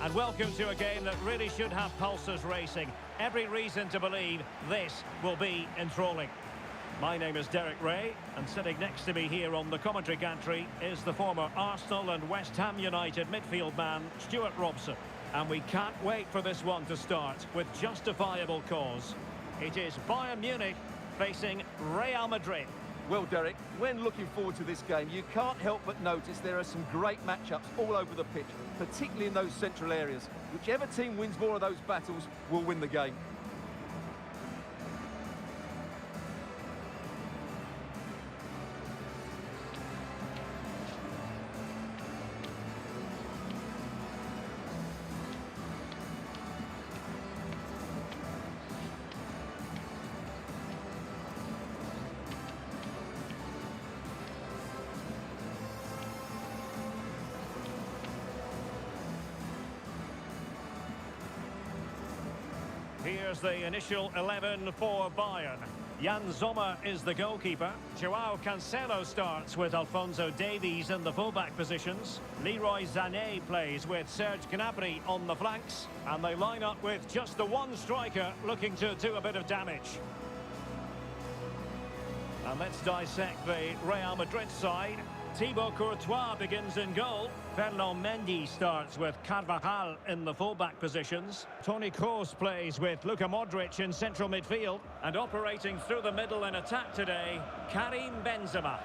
And welcome to a game that really should have pulses racing. Every reason to believe this will be enthralling. My name is Derek Ray, and sitting next to me here on the commentary gantry is the former Arsenal and West Ham United midfield man, Stuart Robson. And we can't wait for this one to start with justifiable cause. It is Bayern Munich facing Real Madrid. Well, Derek, when looking forward to this game, you can't help but notice there are some great matchups all over the pitch, particularly in those central areas. Whichever team wins more of those battles will win the game. Here's the initial 11 for Bayern. Jan Sommer is the goalkeeper. Joao Cancelo starts with Alphonso Davies in the fullback positions. Leroy Sané plays with Serge Gnabry on the flanks. And they line up with just the one striker looking to do a bit of damage. And let's dissect the Real Madrid side. Thibaut Courtois begins in goal. Ferland Mendy starts with Carvajal in the fullback positions. Toni Kroos plays with Luka Modric in central midfield. And operating through the middle in attack today, Karim Benzema.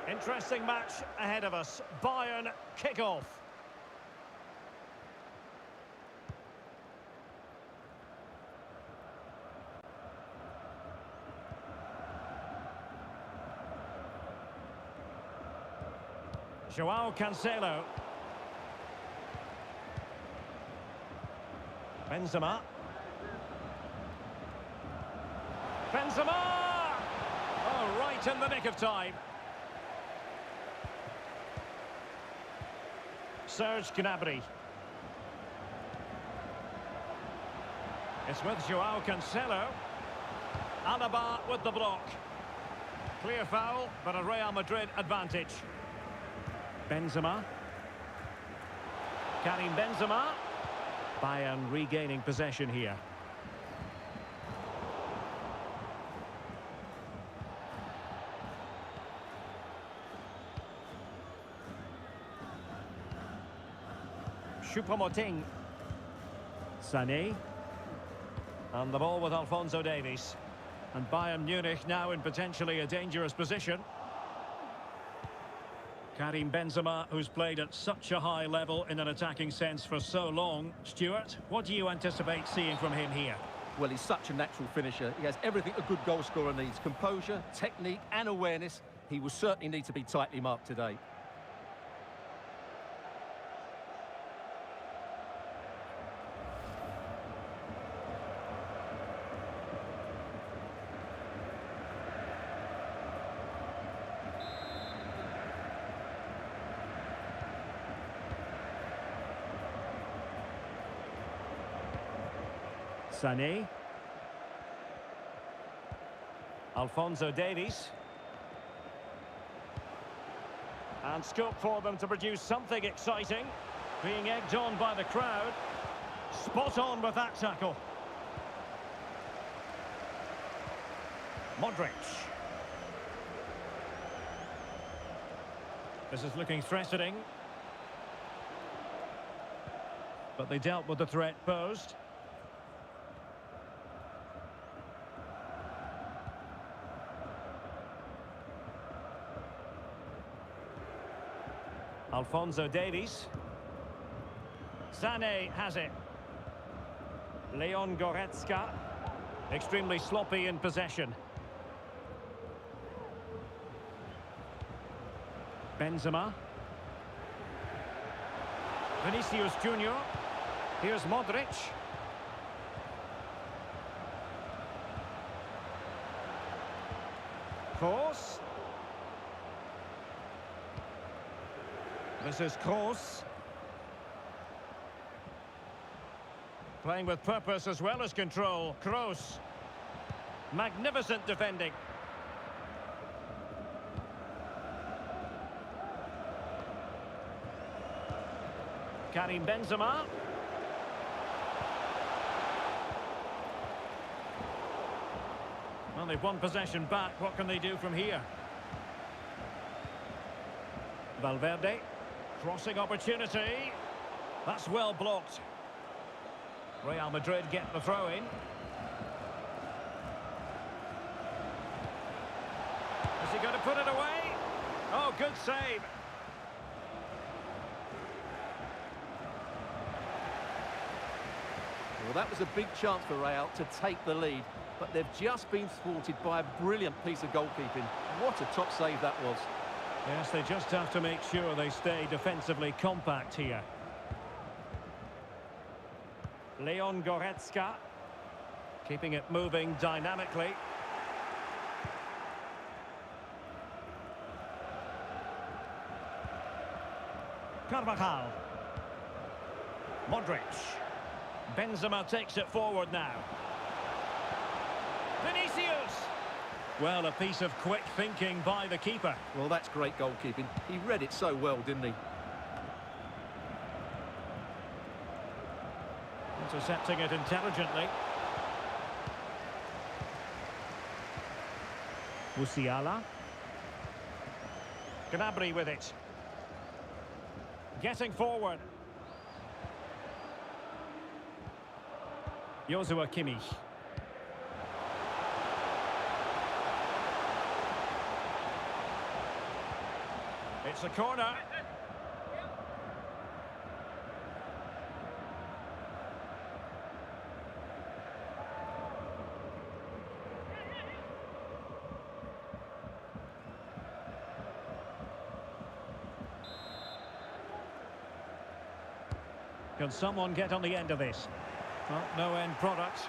Interesting match ahead of us. Bayern kickoff. Joao Cancelo. Benzema. Benzema! Oh, right in the nick of time. Serge Gnabry. It's with Joao Cancelo. Alaba with the block. Clear foul, but a Real Madrid advantage. Benzema. Karim Benzema. Bayern regaining possession here. Choupo-Moting. Sané. And the ball with Alphonso Davies. And Bayern Munich now in potentially a dangerous position. Karim Benzema, who's played at such a high level in an attacking sense for so long. Stuart, what do you anticipate seeing from him here? Well, he's such a natural finisher. He has everything a good goal scorer needs. Composure, technique and awareness. He will certainly need to be tightly marked today. Sané. Alphonso Davies. And scope for them to produce something exciting. Being egged on by the crowd. Spot on with that tackle. Modric. This is looking threatening. But they dealt with the threat posed. Alphonso Davies. Sané has it. Leon Goretzka. Extremely sloppy in possession. Benzema. Vinicius Junior. Here's Modric. Kroos. This is Kroos. Playing with purpose as well as control. Kroos. Magnificent defending. Karim Benzema. Well, they've won possession back. What can they do from here? Valverde. Crossing opportunity. That's well blocked. Real Madrid get the throw in. Is he going to put it away? Oh, good save. Well, that was a big chance for Real to take the lead, but they've just been thwarted by a brilliant piece of goalkeeping. What a top save that was. Yes, they just have to make sure they stay defensively compact here. Leon Goretzka, keeping it moving dynamically. Carvajal. Modric. Benzema takes it forward now. Vinicius! Well, a piece of quick thinking by the keeper. Well, that's great goalkeeping. He read it so well, didn't he? Intercepting it intelligently. Musiala. Gnabry with it. Getting forward. Joshua Kimmich. It's a corner. Can someone get on the end of this? Well, no end product.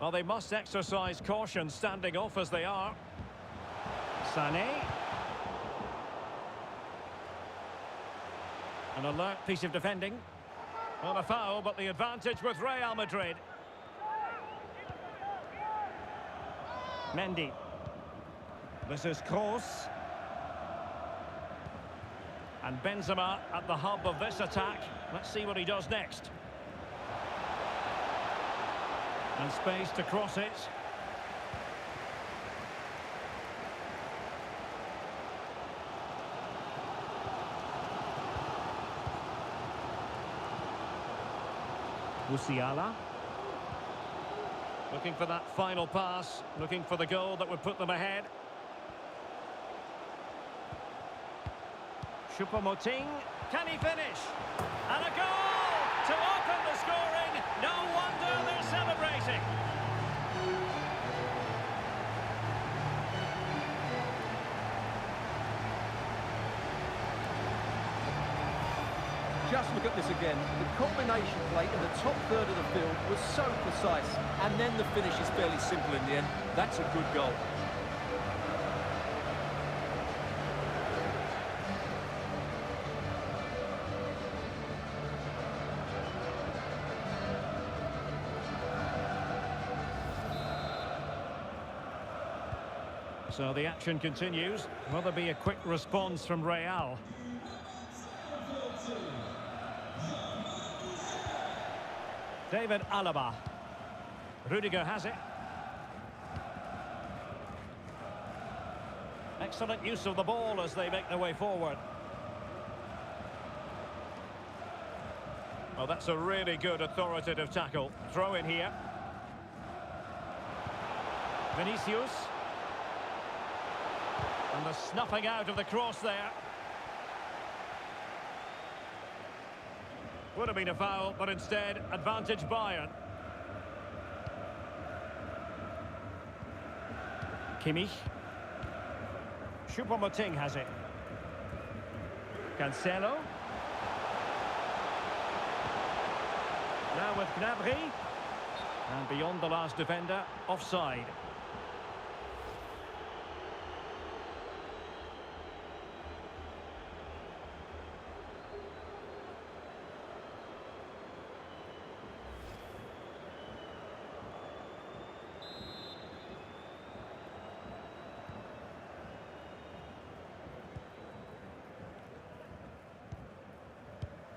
Well, they must exercise caution standing off as they are. Sané. An alert piece of defending. Well, a foul, but the advantage with Real Madrid. Mendy. This is Kroos. And Benzema at the hub of this attack. Let's see what he does next. And space to cross it. Musiala. Looking for that final pass. Looking for the goal that would put them ahead. Choupo-Moting, can he finish? And a goal to open the scoring. No wonder they're celebrating. Just look at this again. The combination play in the top third of the field was so precise, and then the finish is fairly simple in the end. That's a good goal. So the action continues. Will there be a quick response from Real? David Alaba. Rudiger has it. Excellent use of the ball as they make their way forward. Well, that's a really good authoritative tackle. Throw in here. Vinicius. And the snuffing out of the cross there. Would have been a foul, but instead, advantage Bayern. Kimmich. Choupo-Moting has it. Cancelo. Now with Gnabry. And beyond the last defender, offside.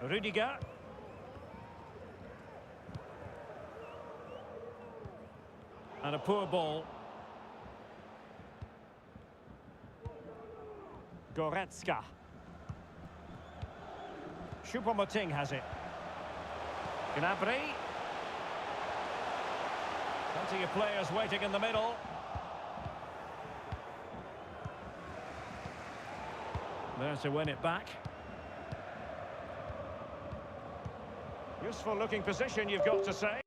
Rudiger. And a poor ball. Goretzka. Choupo-Moting has it. Gnabry. Plenty of players waiting in the middle. There to win it back. Useful looking position, you've got to say.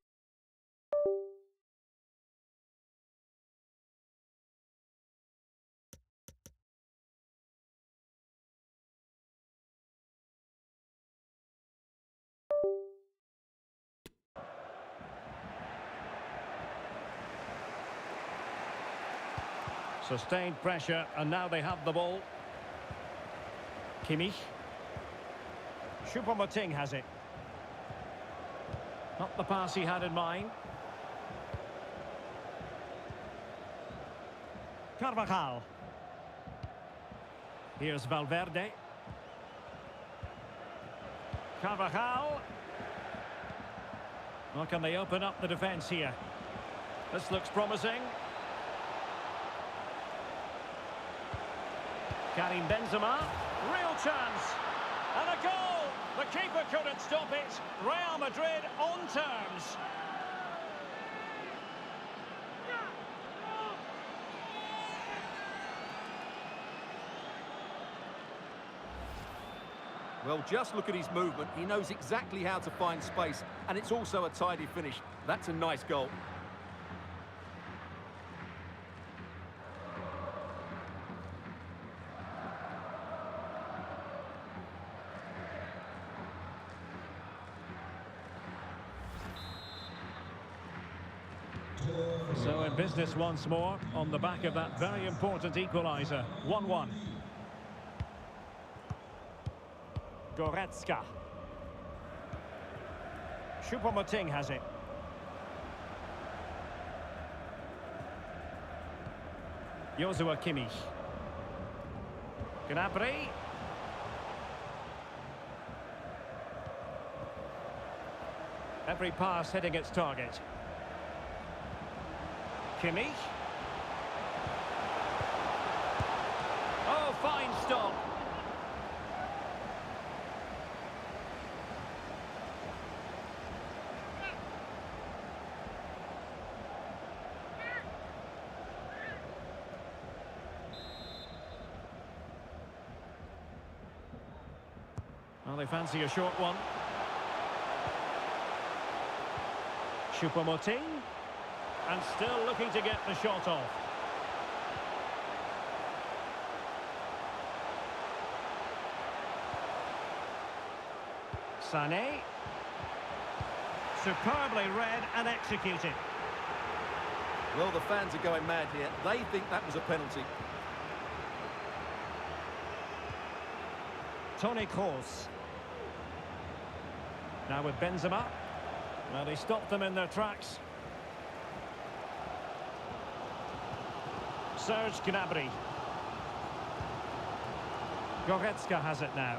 Sustained pressure, and now they have the ball. Kimmich. Choupo-Moting has it. Not the pass he had in mind. Carvajal. Here's Valverde. Carvajal. Well, can they open up the defence here? This looks promising. Karim Benzema. Real chance. And a goal! The keeper couldn't stop it. Real Madrid on terms. Well, just look at his movement. He knows exactly how to find space, and it's also a tidy finish. That's a nice goal. So in business once more on the back of that very important equaliser. 1-1. Goretzka. Choupo-Moting has it. Joshua Kimmich. Gnabry. Every pass hitting its target. Kimmich. Oh, fine stop. Well, they fancy a short one. Choupo-Moting. And still looking to get the shot off. Sané. Superbly read and executed. Well, the fans are going mad here. They think that was a penalty. Toni Kroos. Now with Benzema. Well, he stopped them in their tracks. Serge Gnabry. Goretzka has it now.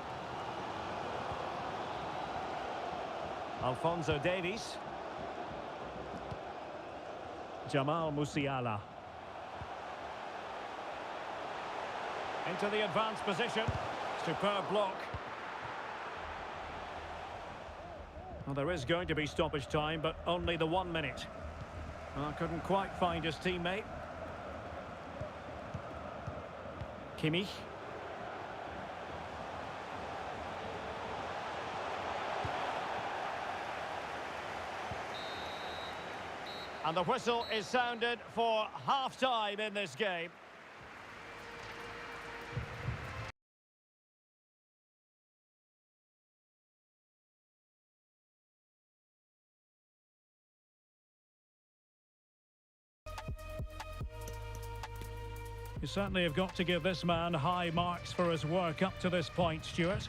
Alphonso Davies. Jamal Musiala. Into the advanced position. Superb block. Well, there is going to be stoppage time, but only the 1 minute. Well, couldn't quite find his teammate. Kimmich. And the whistle is sounded for half-time in this game. You certainly have got to give this man high marks for his work up to this point, Stuart.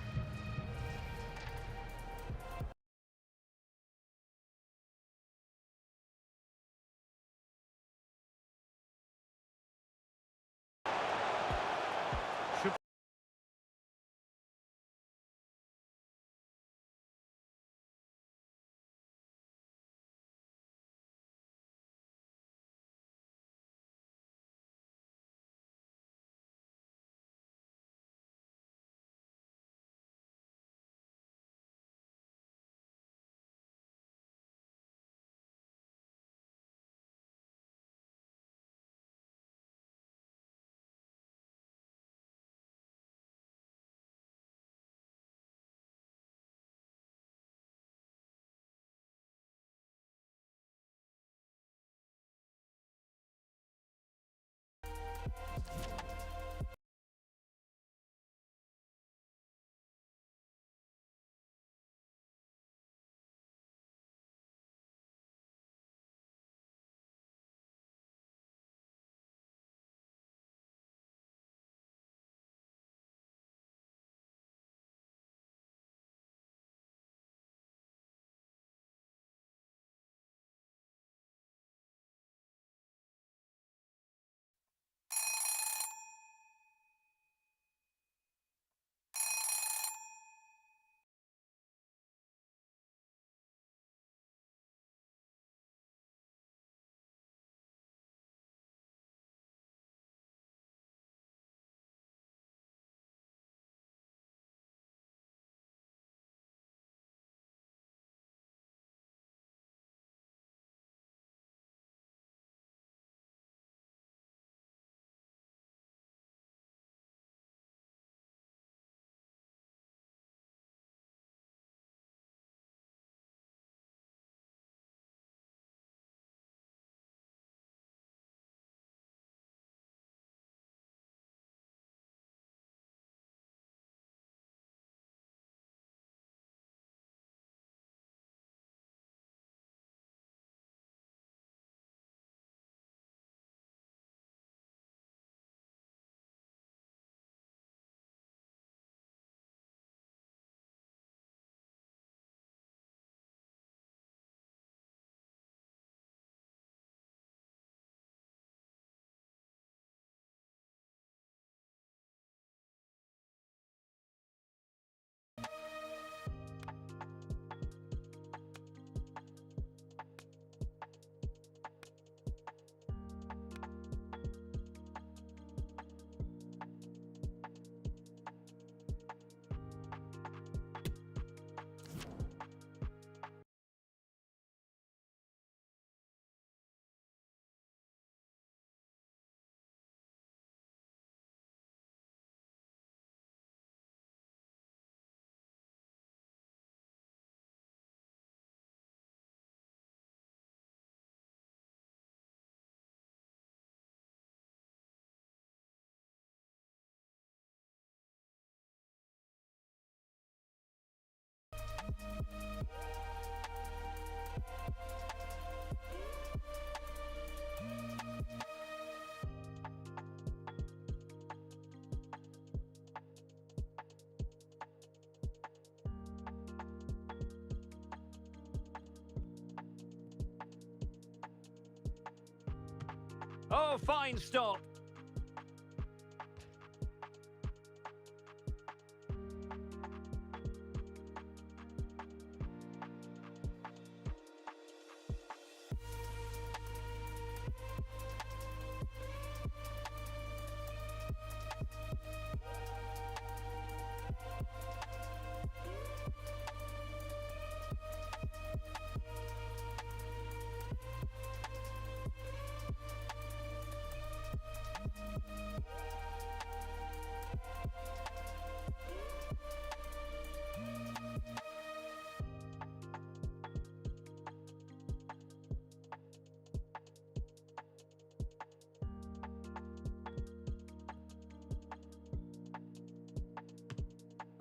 Oh, fine stop.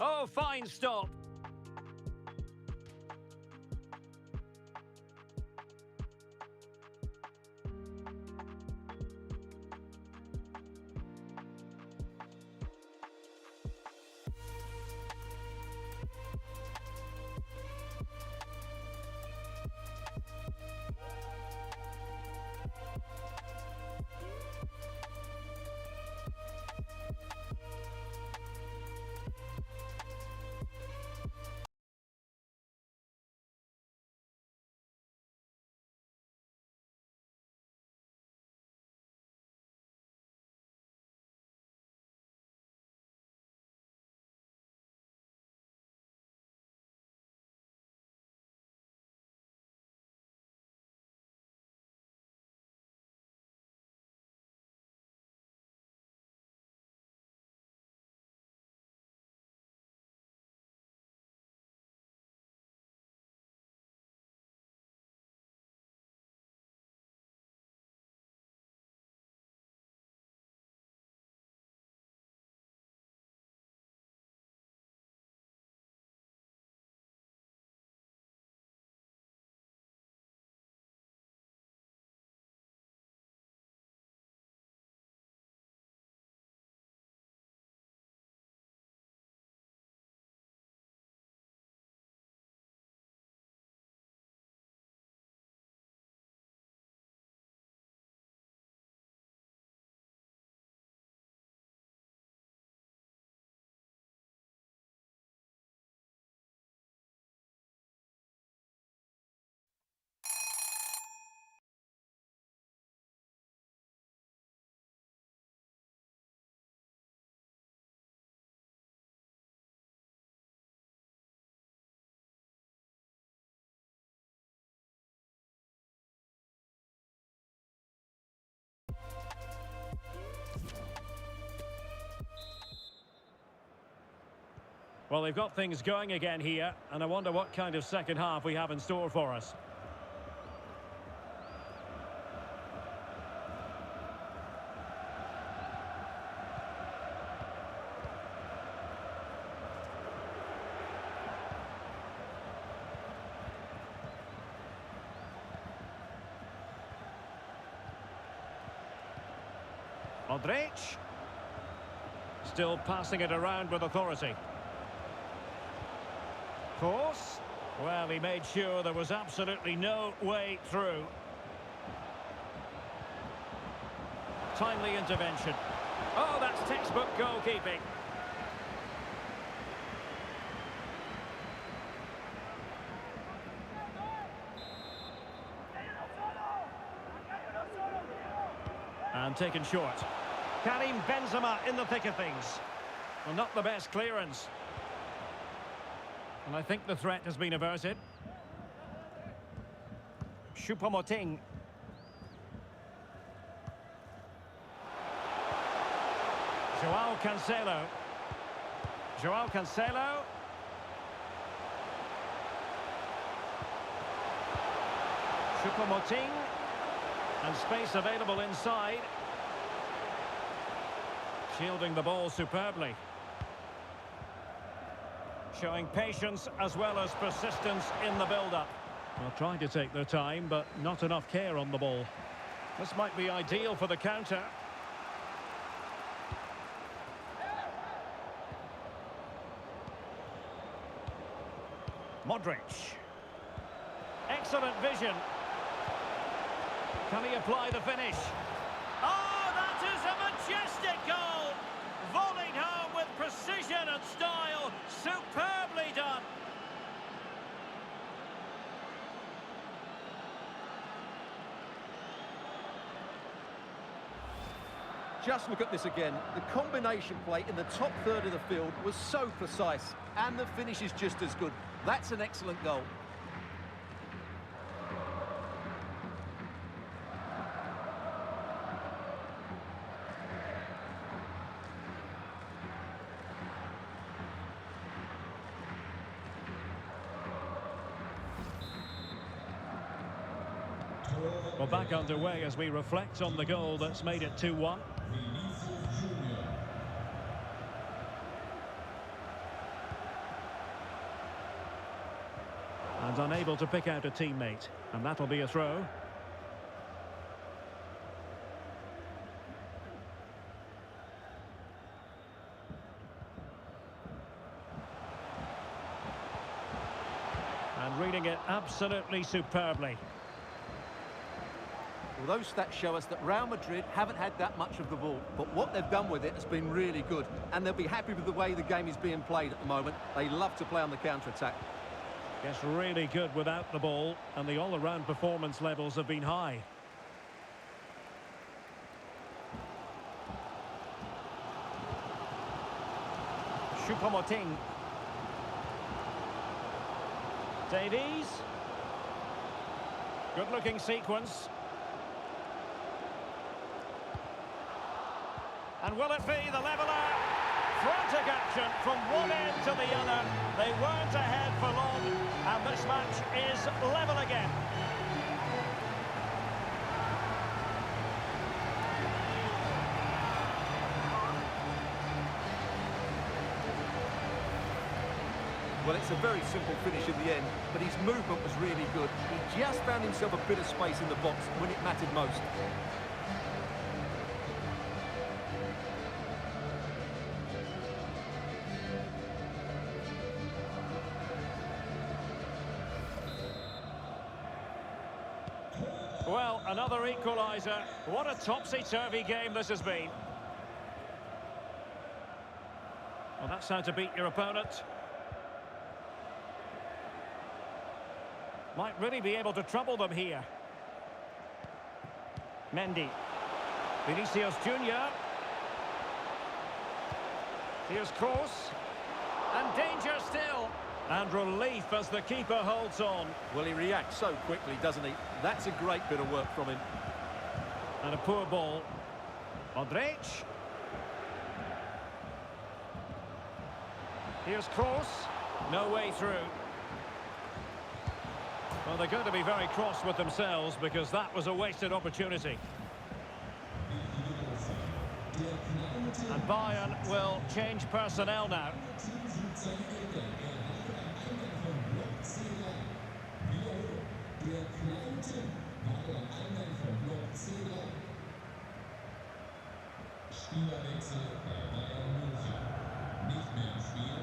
Oh, fine stop. Well, they've got things going again here, and I wonder what kind of second half we have in store for us. Madrid. Still passing it around with authority. Course. Well, he made sure there was absolutely no way through. Timely intervention. Oh, that's textbook goalkeeping. And taken short. Karim Benzema in the thick of things. Well, not the best clearance. And I think the threat has been averted. Choupo-Moting. Joao Cancelo. Joao Cancelo. Choupo-Moting. And space available inside. Shielding the ball superbly. showing patience as well as persistence in the build-up. Well, trying to take their time, but not enough care on the ball. This might be ideal for the counter. Modric. Excellent vision. Can he apply the finish? Oh, that is a majestic goal! Volleyed home with precision and style. Superbly done. Just look at this again. The combination play in the top third of the field was so precise, and the finish is just as good. That's an excellent goal. Well, back underway as we reflect on the goal that's made it 2-1. And unable to pick out a teammate. And that'll be a throw. And reading it absolutely superbly. Well, those stats show us that Real Madrid haven't had that much of the ball, but what they've done with it has been really good, and they'll be happy with the way the game is being played at the moment. They love to play on the counter-attack. Yes, really good without the ball, and the all-around performance levels have been high. Choupo-Moting. Davies. Good-looking sequence. And will it be the leveller? Frantic action from one end to the other. They weren't ahead for long, and this match is level again. Well, it's a very simple finish in the end, but his movement was really good. He just found himself a bit of space in the box when it mattered most. Well, another equaliser. What a topsy-turvy game this has been. Well, that's how to beat your opponent. Might really be able to trouble them here. Mendy. Vinicius Junior. Here's Kroos. And danger still. And relief as the keeper holds on. Well, he reacts so quickly, doesn't he? That's a great bit of work from him. And a poor ball. Modric. Here's Kroos. No way through. Well, they're going to be very cross with themselves because that was a wasted opportunity. And Bayern will change personnel now. Spielerwechsel bei Bayern München. Nicht mehr im Spiel.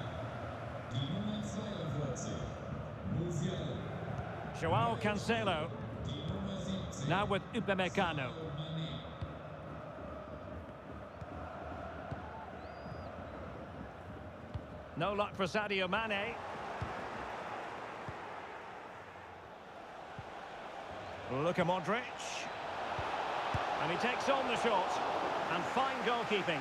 Die Nummer 42. Musiala. João Cancelo. Now with Upamecano. No luck for Sadio Mane. Luka Modric. And he takes on the shot. And fine goalkeeping.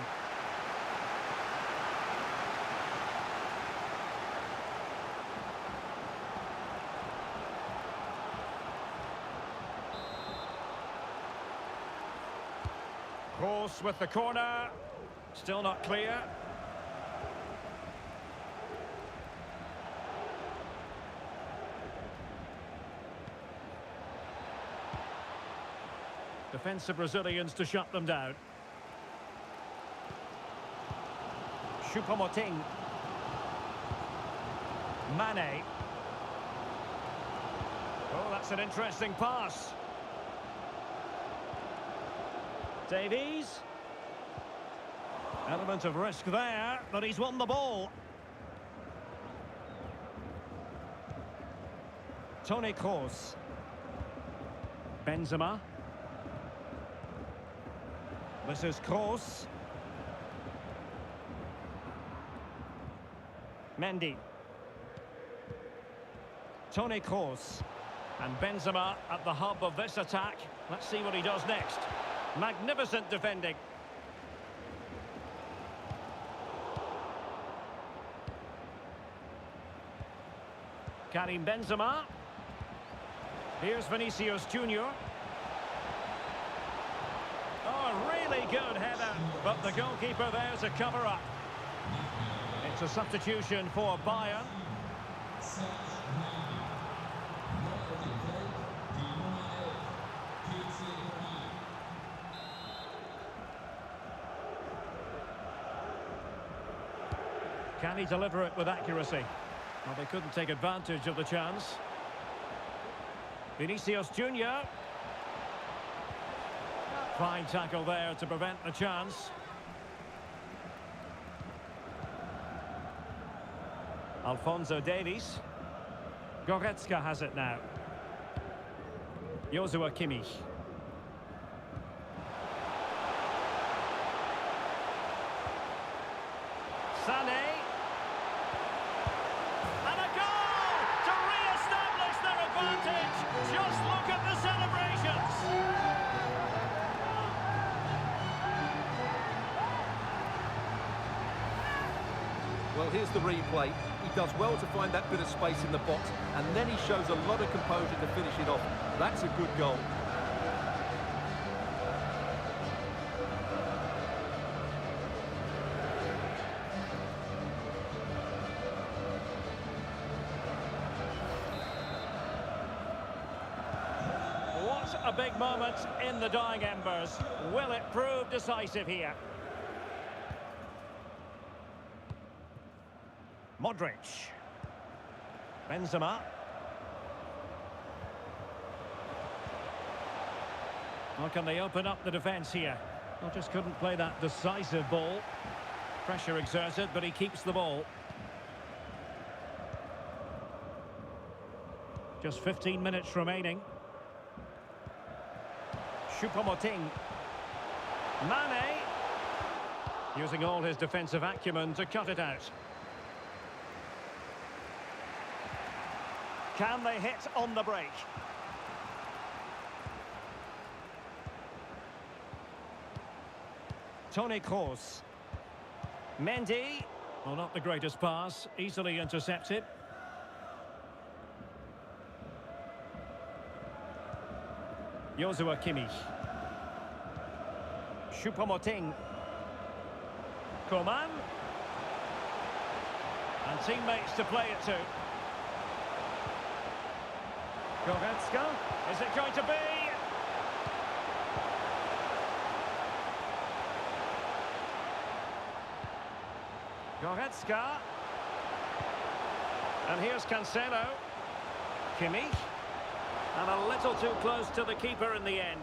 Kroos with the corner. Still not clear. Defensive Brazilians to shut them down. Choupo-Moting. Mane. Oh, that's an interesting pass. Davies. Element of risk there, but he's won the ball. Toni Kroos. Benzema. This is Kroos. Mendy. Toni Kroos. And Benzema at the hub of this attack. Let's see what he does next. Magnificent defending. Karim Benzema. Here's Vinicius Junior. Oh, really good header, but the goalkeeper there to cover up. It's a substitution for Bayern. Can he deliver it with accuracy? Well, they couldn't take advantage of the chance. Vinicius Junior. Fine tackle there to prevent the chance. Alphonso Davies. Goretzka has it now. Joshua Kimmich. Sané. And a goal to re-establish their advantage. Just look at the celebrations. Well, here's the replay. He does well to find that bit of space in the box, and then he shows a lot of composure to finish it off. That's a good goal. What a big moment in the dying embers. Will it prove decisive here? Modric. Benzema. Well, can they open up the defence here? Well, just couldn't play that decisive ball. Pressure exerted, but he keeps the ball. Just 15 minutes remaining. Choupo-Moting. Mane. Using all his defensive acumen to cut it out. Can they hit on the break? Toni Kroos. Mendy. Well, not the greatest pass. Easily intercepted. Joshua Kimmich. Choupo-Moting. Coman. And teammates to play it to. Goretzka, is it going to be? Goretzka. And here's Cancelo. Kimmich. And a little too close to the keeper in the end.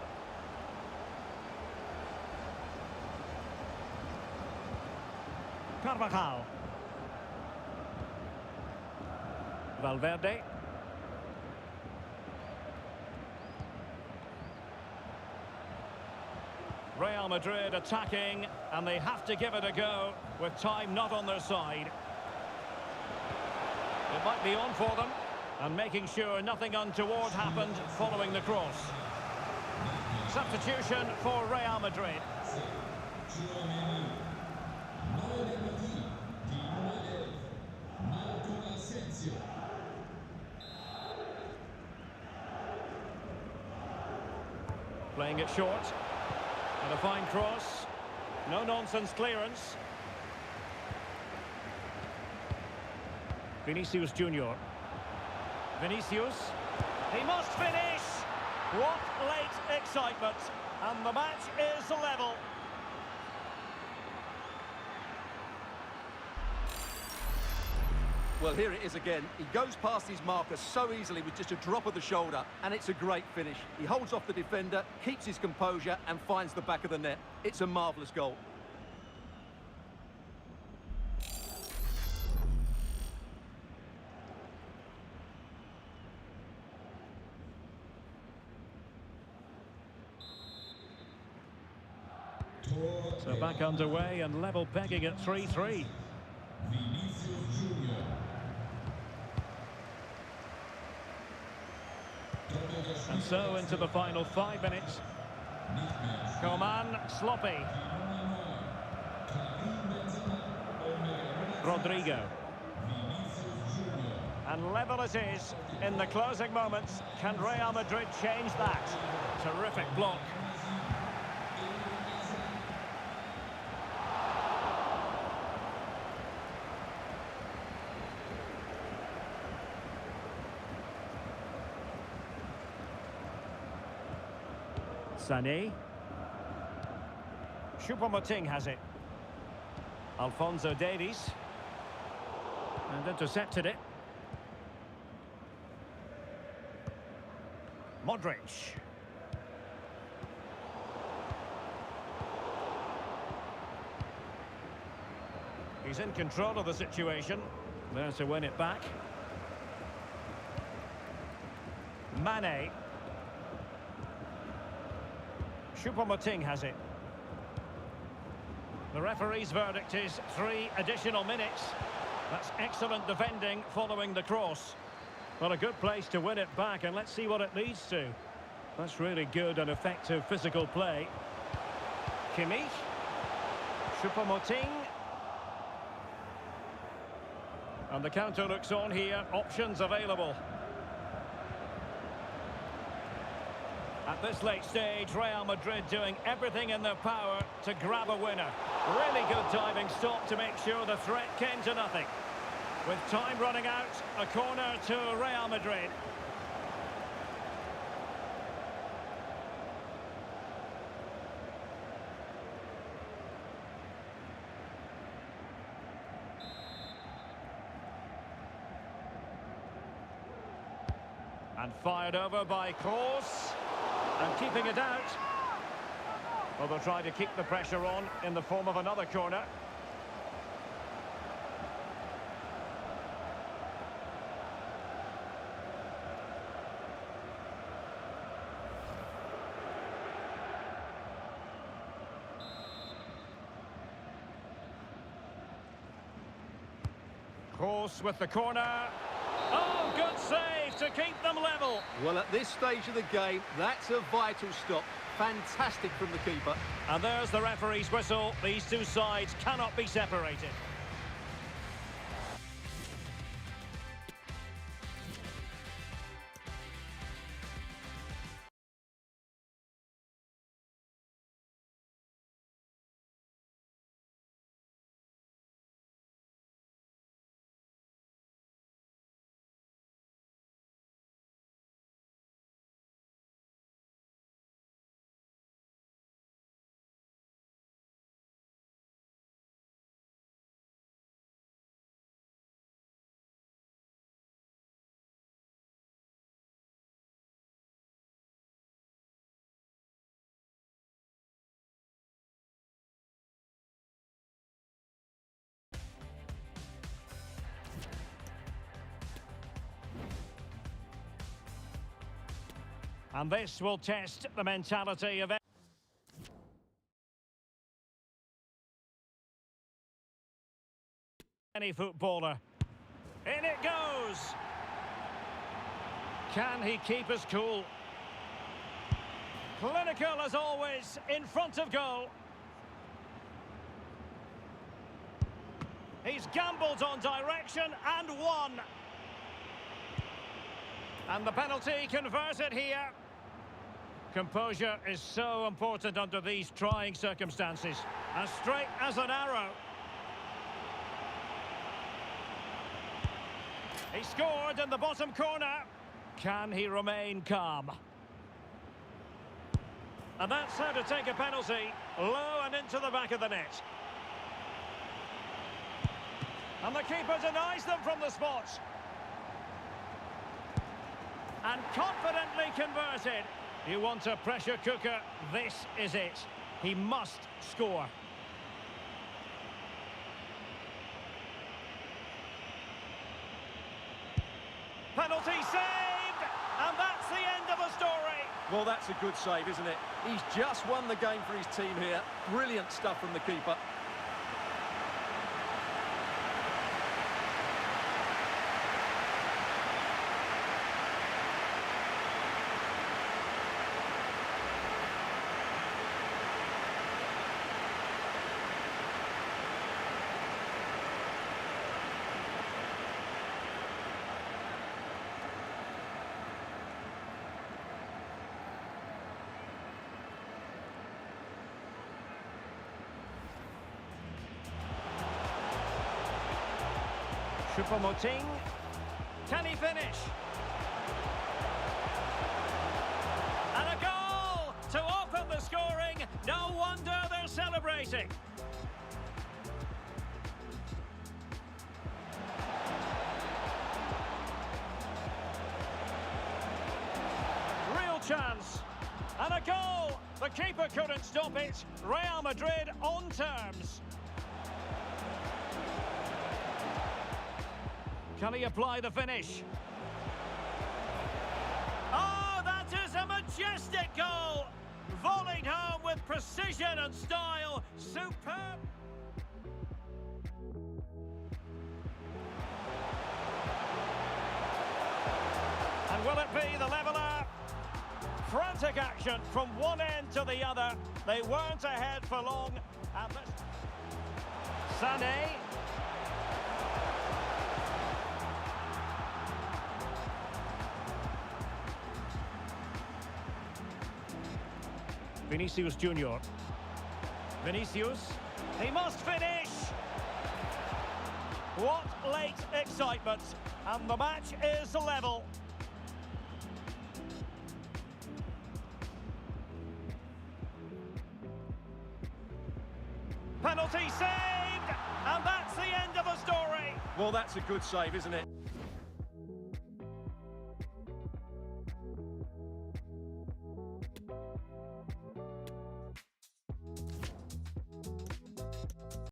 Carvajal. Valverde. Real Madrid attacking, and they have to give it a go with time not on their side. It might be on for them, and making sure nothing untoward happened following the cross. Substitution for Real Madrid. Playing it short. And a fine cross. No-nonsense clearance. Vinicius Junior. Vinicius. He must finish! What late excitement. And the match is level. Well, here it is again. He goes past his marker so easily with just a drop of the shoulder, and it's a great finish. He holds off the defender, keeps his composure, and finds the back of the net. It's a marvellous goal. So back underway and level pegging at 3-3. Vinicius Junior. And so into the final 5 minutes. Coman, sloppy. Rodrigo. And level it is in the closing moments. Can Real Madrid change that? Terrific block. Sané. Choupo-Moting has it. Alphonso Davies. And intercepted it. Modric. He's in control of the situation. There to win it back. Mane. Choupo-Moting has it. The referee's verdict is 3 additional minutes. That's excellent defending following the cross. Well, a good place to win it back, and let's see what it leads to. That's really good and effective physical play. Kimmich. Choupo-Moting. And the counter looks on here. Options available. At this late stage, Real Madrid doing everything in their power to grab a winner. Really good diving stop to make sure the threat came to nothing. With time running out, a corner to Real Madrid. And fired over by Kroos. And keeping it out. Well, they'll try to keep the pressure on in the form of another corner. Kroos with the corner. Oh, good save to keep them level. Well, at this stage of the game, that's a vital stop. Fantastic from the keeper. And there's the referee's whistle. These two sides cannot be separated. And this will test the mentality of any footballer. In it goes! Can he keep his cool? Clinical as always, in front of goal. He's gambled on direction and won. And the penalty converted here. Composure is so important under these trying circumstances. As straight as an arrow. He scored in the bottom corner. Can he remain calm? And that's how to take a penalty. Low and into the back of the net. And the keeper denies them from the spot. And confidently converted. You want a pressure cooker? This is it. He must score. Penalty saved! And that's the end of the story. Well, that's a good save, isn't it? He's just won the game for his team here. Brilliant stuff from the keeper. Choupo-Moting. Can he finish? And a goal to open the scoring. No wonder they're celebrating. Real chance. And a goal. The keeper couldn't stop it. Real Madrid on terms. Can he apply the finish? Oh, that is a majestic goal! Volleyed home with precision and style. Superb! And will it be the leveller? Frantic action from one end to the other. They weren't ahead for long. And Sané. Vinicius Junior. Vinicius. He must finish! What late excitement. And the match is level. Penalty saved! And that's the end of the story. Well, that's a good save, isn't it?